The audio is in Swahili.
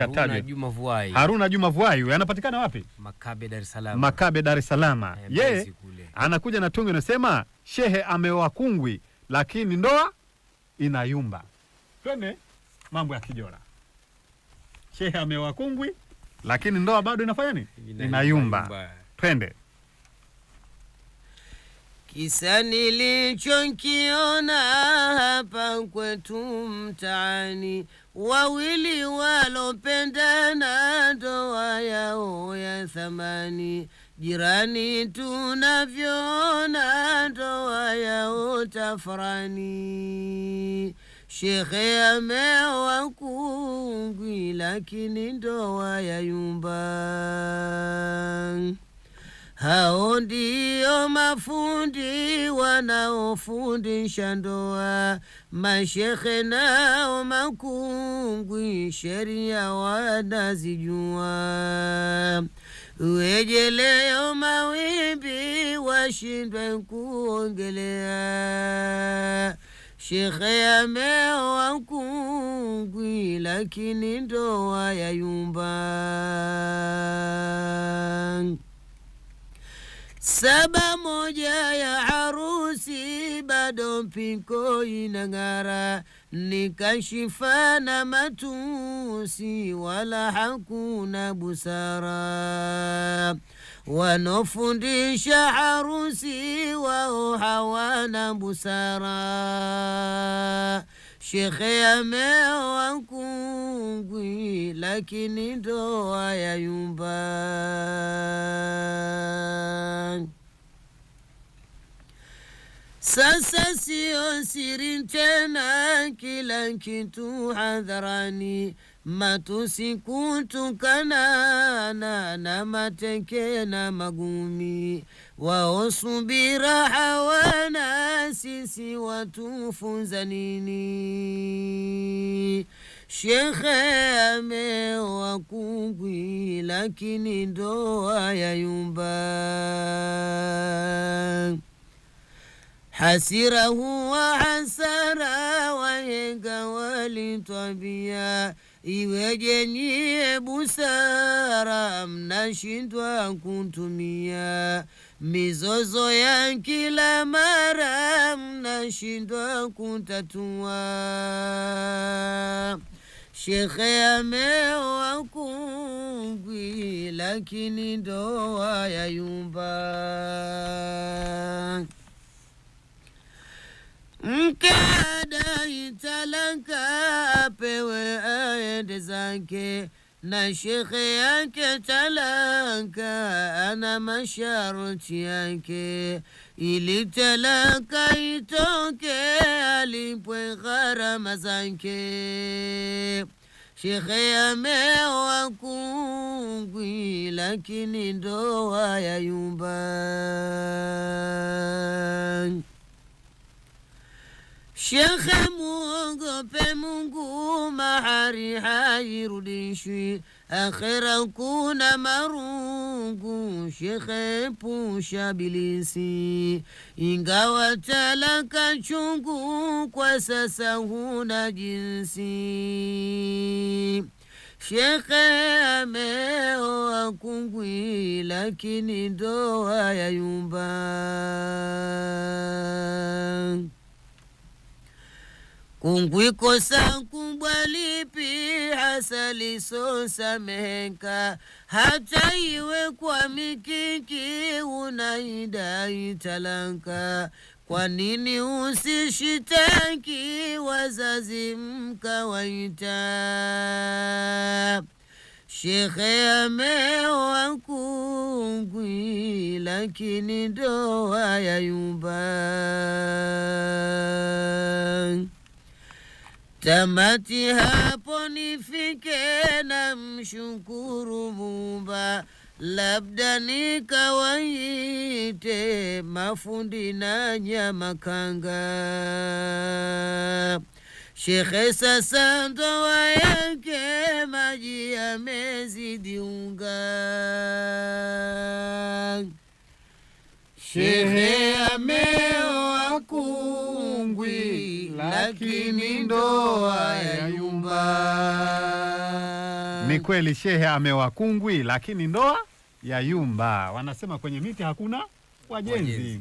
Haruna Juma Vuai. Haruna Juma Vuai anapatikana wapi? Makabe, Dar es Salaam. Makabe, Dar es Salaam. Yeye anakuja na tungo inasema shehe ameoa kungwi lakini ndoa inayumba. Twende mambo ya kijora. Shehe ameoa kungwi lakini ndoa bado inafanya nini? Inayumba. Twende. Kisa nilichokiona hapa kwetu mtaani, wawili walopendana ndoa yao ya thamani, jirani tunavyoona ndoa yao tafrani. Shekhe ameoa kungwi lakini ndoa yayumba. Hao ndio mafundi wanaofundisha ndoa, mashekhe nao makungwi sheria wanazijua. Uejeleo mawimbi washindwe kuongelea, shekhe ameoa kungwi lakini ndoa yayumba. Saba moja ya harusi bado mpiko inangara, nikashifa na matusi wala hakuna busara. Wanofundisha harusi wao hawana busara. Shekhe ameoa kungwi lakini ndoa yayumba. Sasa sio siri tena, kila kitu hadharani, matusi kutukana na mateke na magumi. Wao subira hawana, sisi watufunza nini? Shekhe ameoa kungwi lakini ndoa yayumba. Hasira huwa hasara, wahenga walitwambia, iweje nyie busara mnashindwa kutumia. Mizozo ya kila mara mnashindwa kutatua. Shekhe ameoa kungwi lakini ndoa yayumba. Mkada italaka apewe aende zake, na shekhe yake talaka ana masharti yake. Ili talaka itoke alipwe gharama zake. Shekhe ameoa kungwi lakini ndoa yayumba. Shekhe muogope Mungu, mahari hairudishwi, akhera kuna marungu. Shekhe pusha bilisi, ingawa talaka chungu, kwa sasa huna jinsi. Shekhe ameoa kungwi lakini ndoa yayumba. Kungwi kosa kubwa lipi, hasa lisosameheka, hata iwe kwa mikiki unaidai talaka. Kwa nini usishitaki wazazi mkawaita? Shekhe ameoa kungwi lakini ndoa yayumba. Tamati hapo nifike na mshukuru Muumba, labda nikawaite mafundi na nyamakanga. Shekhe sasa ndoa yake maji yamezidi unga. Shehe ameoa kungwi lakini ndoa yayumba. Ni kweli shehe ameoa kungwi, lakini ndoa ya yumba. Wanasema kwenye miti hakuna wajenzi.